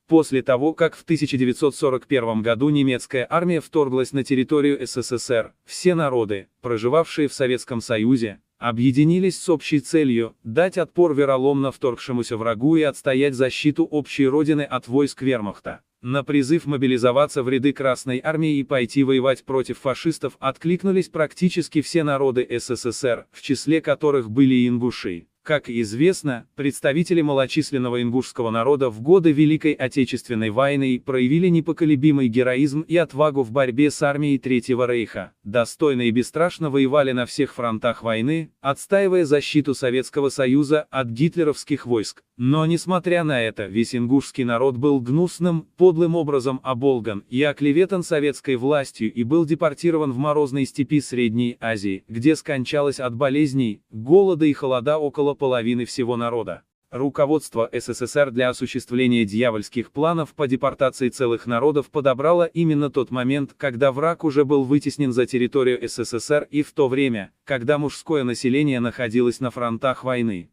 После того, как в 1941 году немецкая армия вторглась на территорию СССР, все народы, проживавшие в Советском Союзе, объединились с общей целью – дать отпор вероломно вторгшемуся врагу и отстоять защиту общей родины от войск вермахта. На призыв мобилизоваться в ряды Красной армии и пойти воевать против фашистов откликнулись практически все народы СССР, в числе которых были и ингуши. Как известно, представители малочисленного ингушского народа в годы Великой Отечественной войны проявили непоколебимый героизм и отвагу в борьбе с армией Третьего Рейха, достойно и бесстрашно воевали на всех фронтах войны, отстаивая защиту Советского Союза от гитлеровских войск. Но несмотря на это, весь ингушский народ был гнусным, подлым образом оболган и оклеветан советской властью и был депортирован в морозной степи Средней Азии, где скончалось от болезней, голода и холода около половины всего народа. Руководство СССР для осуществления дьявольских планов по депортации целых народов подобрало именно тот момент, когда враг уже был вытеснен за территорию СССР и в то время, когда мужское население находилось на фронтах войны.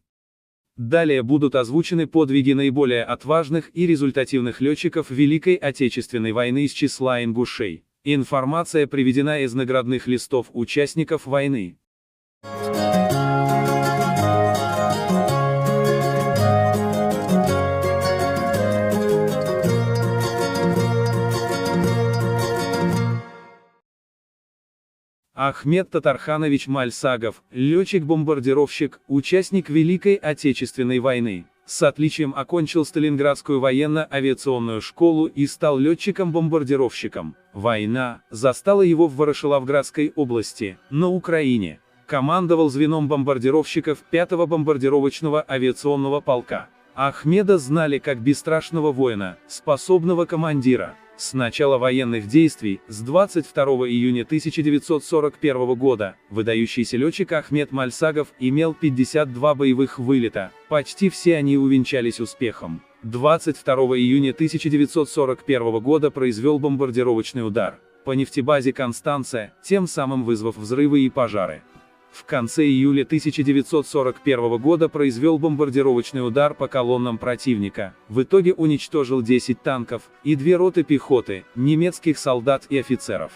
Далее будут озвучены подвиги наиболее отважных и результативных летчиков Великой Отечественной войны из числа ингушей. Информация приведена из наградных листов участников войны. Ахмед Татарханович Мальсагов, летчик-бомбардировщик, участник Великой Отечественной войны. С отличием окончил Сталинградскую военно-авиационную школу и стал летчиком-бомбардировщиком. Война застала его в Ворошиловградской области, на Украине. Командовал звеном бомбардировщиков 5-го бомбардировочного авиационного полка. Ахмеда знали как бесстрашного воина, способного командира. С начала военных действий, с 22 июня 1941 года, выдающийся летчик Ахмед Мальсагов имел 52 боевых вылета, почти все они увенчались успехом. 22 июня 1941 года произвел бомбардировочный удар по нефтебазе Констанция, тем самым вызвав взрывы и пожары. В конце июля 1941 года произвел бомбардировочный удар по колоннам противника, в итоге уничтожил 10 танков и 2 роты пехоты, немецких солдат и офицеров.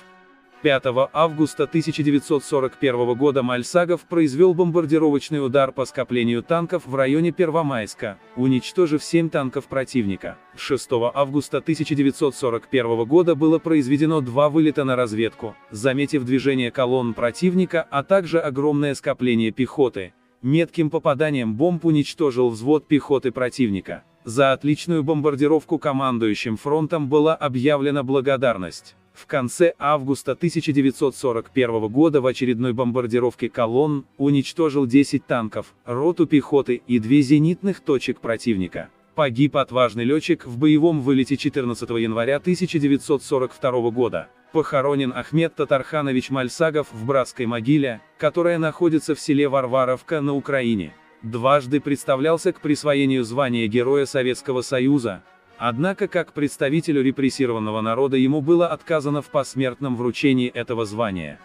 5 августа 1941 года Мальсагов произвел бомбардировочный удар по скоплению танков в районе Первомайска, уничтожив 7 танков противника. 6 августа 1941 года было произведено 2 вылета на разведку, заметив движение колонн противника, а также огромное скопление пехоты. Метким попаданием бомб уничтожил взвод пехоты противника. За отличную бомбардировку командующим фронтом была объявлена благодарность. В конце августа 1941 года в очередной бомбардировке колонн уничтожил 10 танков, роту пехоты и 2 зенитных точек противника. Погиб отважный летчик в боевом вылете 14 января 1942 года. Похоронен Ахмед Татарханович Мальсагов в братской могиле, которая находится в селе Варваровка на Украине. Дважды представлялся к присвоению звания Героя Советского Союза. Однако, как представителю репрессированного народа ему было отказано в посмертном вручении этого звания.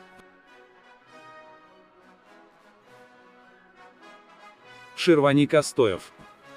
Ширвани Костоев.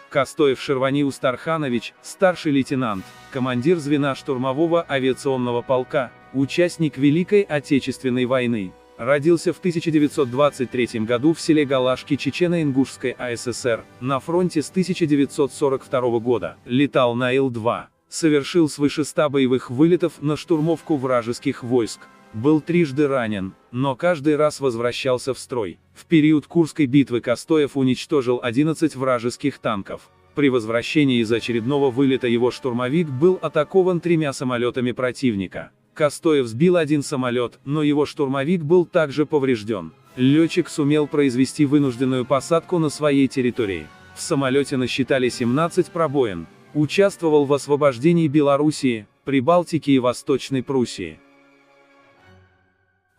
Костоев Ширвани Устарханович, старший лейтенант, командир звена штурмового авиационного полка, участник Великой Отечественной войны. Родился в 1923 году в селе Галашки Чечено-Ингушской АССР, на фронте с 1942 года, летал на Ил-2, совершил свыше 100 боевых вылетов на штурмовку вражеских войск, был трижды ранен, но каждый раз возвращался в строй. В период Курской битвы Костоев уничтожил 11 вражеских танков. При возвращении из очередного вылета его штурмовик был атакован 3 самолетами противника. Костоев сбил 1 самолет, но его штурмовик был также поврежден. Летчик сумел произвести вынужденную посадку на своей территории. В самолете насчитали 17 пробоин. Участвовал в освобождении Белоруссии, Прибалтики и Восточной Пруссии.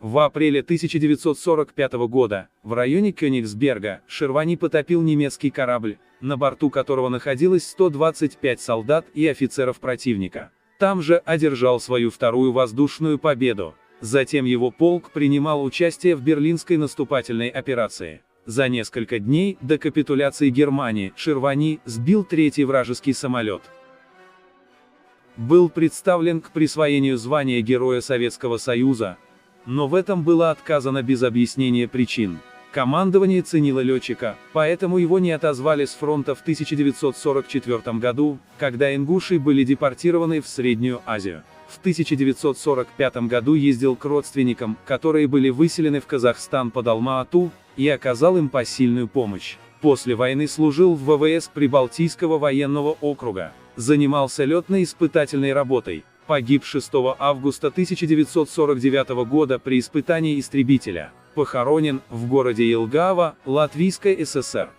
В апреле 1945 года, в районе Кёнигсберга, Ширвани потопил немецкий корабль, на борту которого находилось 125 солдат и офицеров противника. Там же одержал свою вторую воздушную победу. Затем его полк принимал участие в Берлинской наступательной операции. За несколько дней до капитуляции Германии Ширвани сбил 3-й вражеский самолет. был представлен к присвоению звания Героя Советского Союза, но в этом было отказано без объяснения причин. Командование ценило летчика, поэтому его не отозвали с фронта в 1944 году, когда ингуши были депортированы в Среднюю Азию. В 1945 году ездил к родственникам, которые были выселены в Казахстан под Алма-Ату, и оказал им посильную помощь. После войны служил в ВВС Прибалтийского военного округа, занимался летно-испытательной работой, погиб 6 августа 1949 года при испытании истребителя, похоронен в городе Елгава, Латвийская ССР.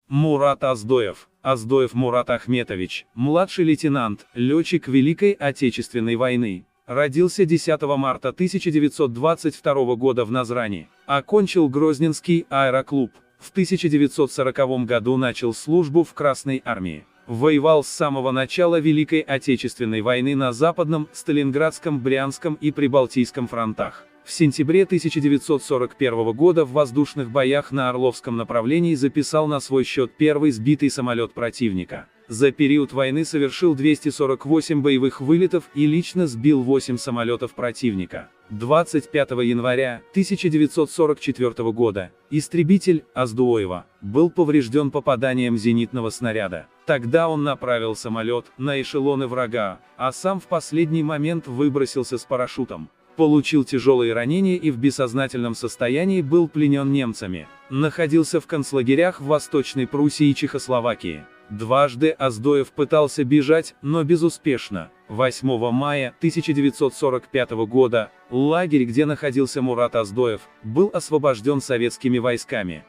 Мурат Оздоев. Оздоев Мурат Ахметович, младший лейтенант, летчик Великой Отечественной войны. Родился 10 марта 1922 года в Назрани. Окончил Грозненский аэроклуб. В 1940 году начал службу в Красной армии. Воевал с самого начала Великой Отечественной войны на Западном, Сталинградском, Брянском и Прибалтийском фронтах. В сентябре 1941 года в воздушных боях на Орловском направлении записал на свой счет первый сбитый самолет противника. За период войны совершил 248 боевых вылетов и лично сбил 8 самолетов противника. 25 января 1944 года истребитель Оздоева был поврежден попаданием зенитного снаряда. Тогда он направил самолет на эшелоны врага, а сам в последний момент выбросился с парашютом. Получил тяжелые ранения и в бессознательном состоянии был пленен немцами. Находился в концлагерях в Восточной Пруссии и Чехословакии. Дважды Оздоев пытался бежать, но безуспешно. 8 мая 1945 года лагерь, где находился Мурат Оздоев, был освобожден советскими войсками.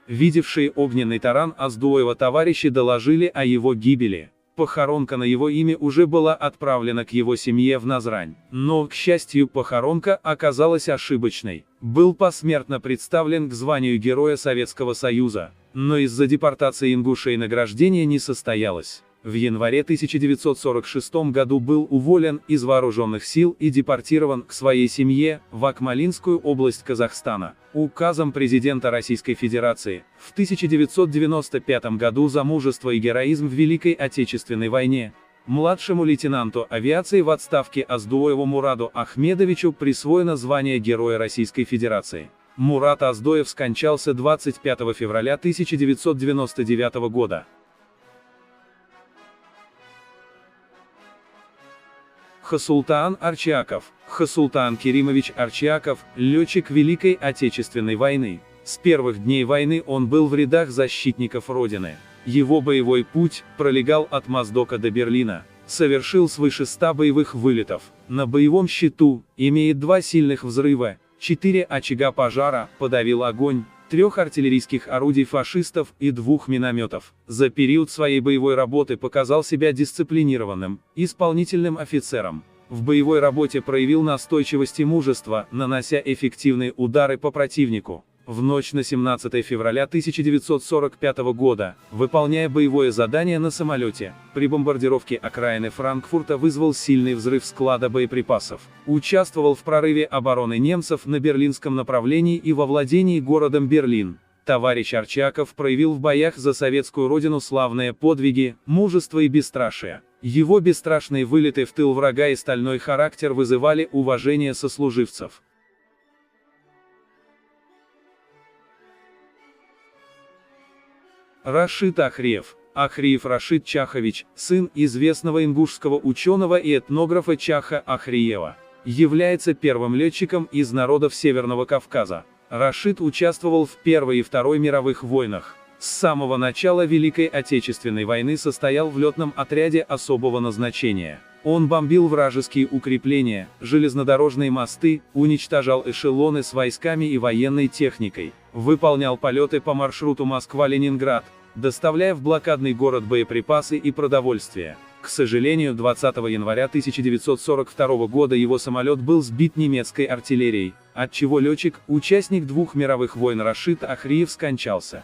Видевшие огненный таран Оздоева товарищи доложили о его гибели. Похоронка на его имя уже была отправлена к его семье в Назрань. Но, к счастью, похоронка оказалась ошибочной. Был посмертно представлен к званию Героя Советского Союза, но из-за депортации ингушей награждение не состоялось. В январе 1946 году был уволен из вооруженных сил и депортирован к своей семье в Акмолинскую область Казахстана. Указом президента Российской Федерации в 1995 году за мужество и героизм в Великой Отечественной войне младшему лейтенанту авиации в отставке Оздоеву Мураду Ахмедовичу присвоено звание Героя Российской Федерации. Мурат Оздоев скончался 25 февраля 1999 года. Хасултан Арчиаков. Хасултан Керимович Арчиаков, летчик Великой Отечественной войны. С первых дней войны он был в рядах защитников Родины. Его боевой путь пролегал от Моздока до Берлина. Совершил свыше 100 боевых вылетов. На боевом счету имеет 2 сильных взрыва, 4 очага пожара, подавил огонь, 3 артиллерийских орудий фашистов и 2 минометов. За период своей боевой работы показал себя дисциплинированным, исполнительным офицером. В боевой работе проявил настойчивость и мужество, нанося эффективные удары по противнику. В ночь на 17 февраля 1945 года, выполняя боевое задание на самолете, при бомбардировке окраины Франкфурта вызвал сильный взрыв склада боеприпасов. Участвовал в прорыве обороны немцев на берлинском направлении и во владении городом Берлин. Товарищ Арчиаков проявил в боях за советскую родину славные подвиги, мужество и бесстрашие. Его бесстрашные вылеты в тыл врага и стальной характер вызывали уважение сослуживцев. Рашид Ахриев. Ахриев Рашид Чахович, сын известного ингушского ученого и этнографа Чаха Ахриева. Является первым летчиком из народов Северного Кавказа. Рашид участвовал в Первой и Второй мировых войнах. С самого начала Великой Отечественной войны состоял в летном отряде особого назначения. Он бомбил вражеские укрепления, железнодорожные мосты, уничтожал эшелоны с войсками и военной техникой, выполнял полеты по маршруту Москва-Ленинград, доставляя в блокадный город боеприпасы и продовольствие. К сожалению, 20 января 1942 года его самолет был сбит немецкой артиллерией, отчего летчик, участник 2 мировых войн Рашид Ахриев скончался.